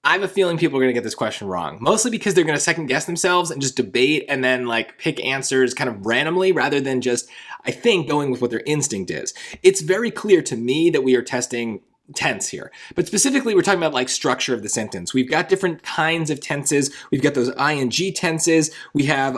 I have a feeling people are going to get this question wrong, mostly because they're going to second guess themselves and just debate and then like pick answers kind of randomly rather than just, I think, going with what their instinct is. It's very clear to me that we are testing tense here, but specifically we're talking about like structure of the sentence. We've got different kinds of tenses. We've got those ing tenses. We have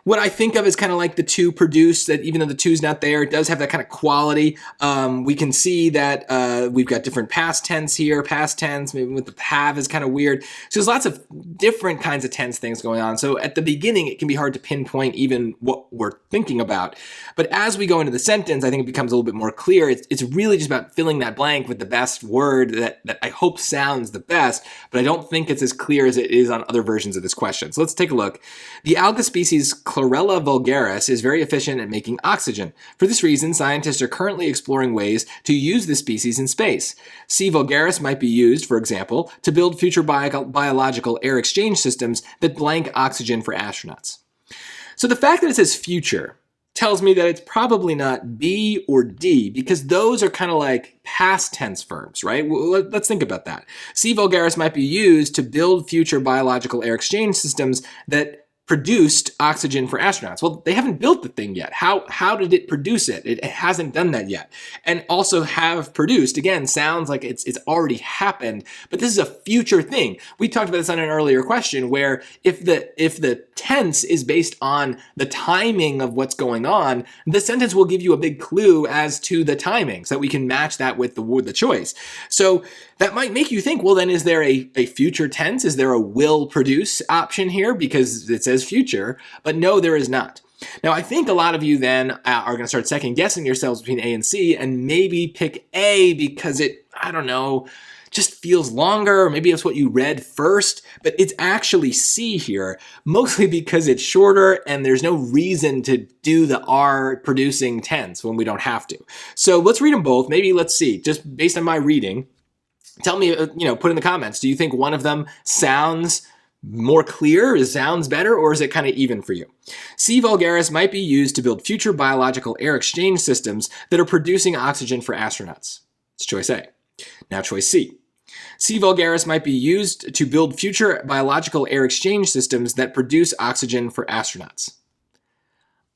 what I think of as kind of like the to produce, that even though the to is not there, it does have that kind of quality. We can see that we've got different past tense here, past tense, maybe with the have is kind of weird. So there's lots of different kinds of tense things going on. So at the beginning, it can be hard to pinpoint even what we're thinking about. But as we go into the sentence, I think it becomes a little bit more clear. It's really just about filling that blank with the best word that I hope sounds the best, but I don't think it's as clear as it is on other versions of this question. So let's take a look. The alga species Chlorella vulgaris is very efficient at making oxygen. For this reason, scientists are currently exploring ways to use this species in space. C. vulgaris might be used, for example, to build future biological air exchange systems that blank oxygen for astronauts. So the fact that it says future tells me that it's probably not B or D, because those are kind of like past tense verbs, right? Let's think about that. C. vulgaris might be used to build future biological air exchange systems that produced oxygen for astronauts. Well, they haven't built the thing yet. How did it produce it? It hasn't done that yet. And also have produced, again, sounds like it's already happened, but this is a future thing. We talked about this on an earlier question where if the tense is based on the timing of what's going on, the sentence will give you a big clue as to the timing so that we can match that with the choice. So that might make you think, well, then is there a future tense? Is there a will produce option here because it says future? But no, there is not. Now, I think a lot of you then are going to start second guessing yourselves between A and C and maybe pick A because it, I don't know, just feels longer, or maybe it's what you read first, but it's actually C here, mostly because it's shorter and there's no reason to do the are producing tense when we don't have to. So let's read them both. Maybe let's see, just based on my reading. Tell me, put in the comments, do you think one of them sounds more clear, sounds better, or is it kind of even for you? C. vulgaris might be used to build future biological air exchange systems that are producing oxygen for astronauts. It's choice A. Now choice C. C. vulgaris might be used to build future biological air exchange systems that produce oxygen for astronauts.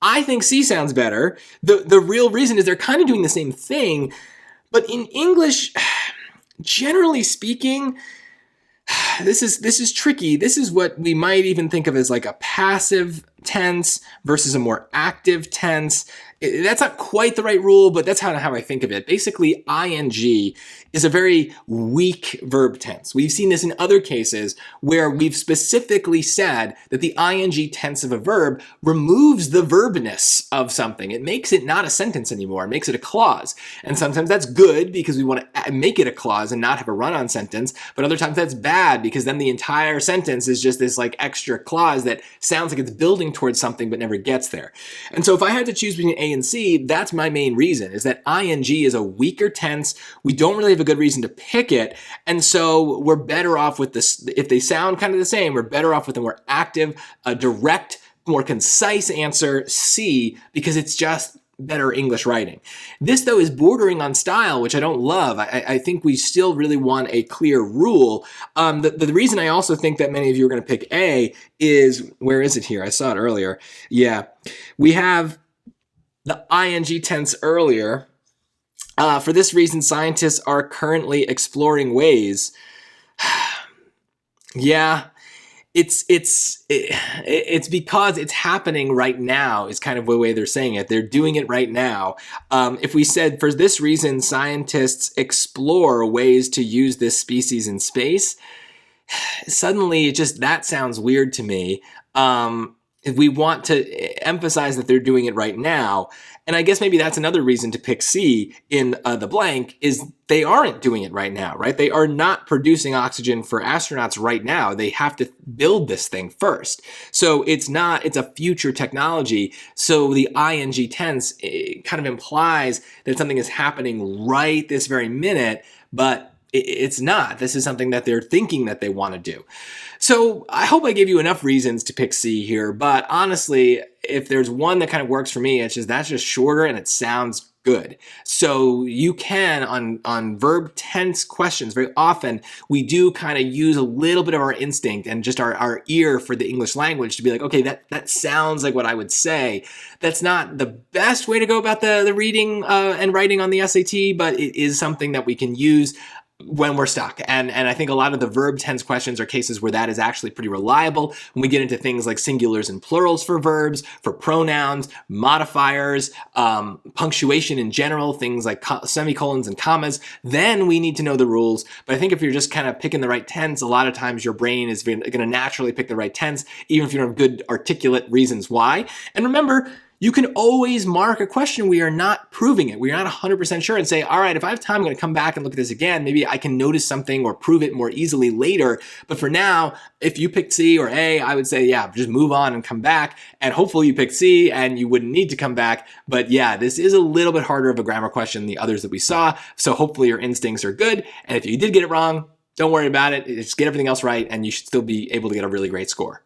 I think C sounds better. The real reason is they're kind of doing the same thing, but in English, generally speaking, this is tricky. This is what we might even think of as like a passive tense versus a more active tense. That's not quite the right rule, but that's how I think of it. Basically, ing is a very weak verb tense. We've seen this in other cases where we've specifically said that the ing tense of a verb removes the verbness of something. It makes it not a sentence anymore. It makes it a clause. And sometimes that's good because we want to make it a clause and not have a run-on sentence. But other times that's bad because then the entire sentence is just this like extra clause that sounds like it's building towards something but never gets there. And so if I had to choose between A and C, that's my main reason, is that ing is a weaker tense. We don't really have a good reason to pick it. And so we're better off with this. If they sound kind of the same, we're better off with a more active, a direct, more concise answer, C, because it's just better English writing. This, though, is bordering on style, which I don't love. I think we still really want a clear rule. The reason I also think that many of you are going to pick A is, where is it here? I saw it earlier. Yeah, we have the ing tense earlier. For this reason, scientists are currently exploring ways. Yeah. It's because it's happening right now is kind of the way they're saying it. They're doing it right now. If we said, for this reason, scientists explore ways to use this species in space, suddenly that sounds weird to me. If we want to emphasize that they're doing it right now, and I guess maybe that's another reason to pick C in the blank, is they aren't doing it right now, right? They are not producing oxygen for astronauts right now. They have to build this thing first. So it's a future technology. So the ing tense kind of implies that something is happening right this very minute, but it's not. This is something that they're thinking that they want to do. So I hope I gave you enough reasons to pick C here, but honestly, if there's one that kind of works for me, that's just shorter and it sounds good. So you can, on verb tense questions, very often we do kind of use a little bit of our instinct and just our ear for the English language to be like, okay, that sounds like what I would say. That's not the best way to go about the reading and writing on the SAT, but it is something that we can use when we're stuck. And I think a lot of the verb tense questions are cases where that is actually pretty reliable. When we get into things like singulars and plurals for verbs, for pronouns, modifiers, punctuation in general, things like semicolons and commas, then we need to know the rules. But I think if you're just kind of picking the right tense, a lot of times your brain is going to naturally pick the right tense, even if you don't have good articulate reasons why. And remember, you can always mark a question we are not proving it. We are not 100% sure and say, all right, if I have time, I'm going to come back and look at this again. Maybe I can notice something or prove it more easily later. But for now, if you picked C or A, I would say, yeah, just move on and come back. And hopefully you picked C and you wouldn't need to come back. But yeah, this is a little bit harder of a grammar question than the others that we saw. So hopefully your instincts are good. And if you did get it wrong, don't worry about it. Just get everything else right and you should still be able to get a really great score.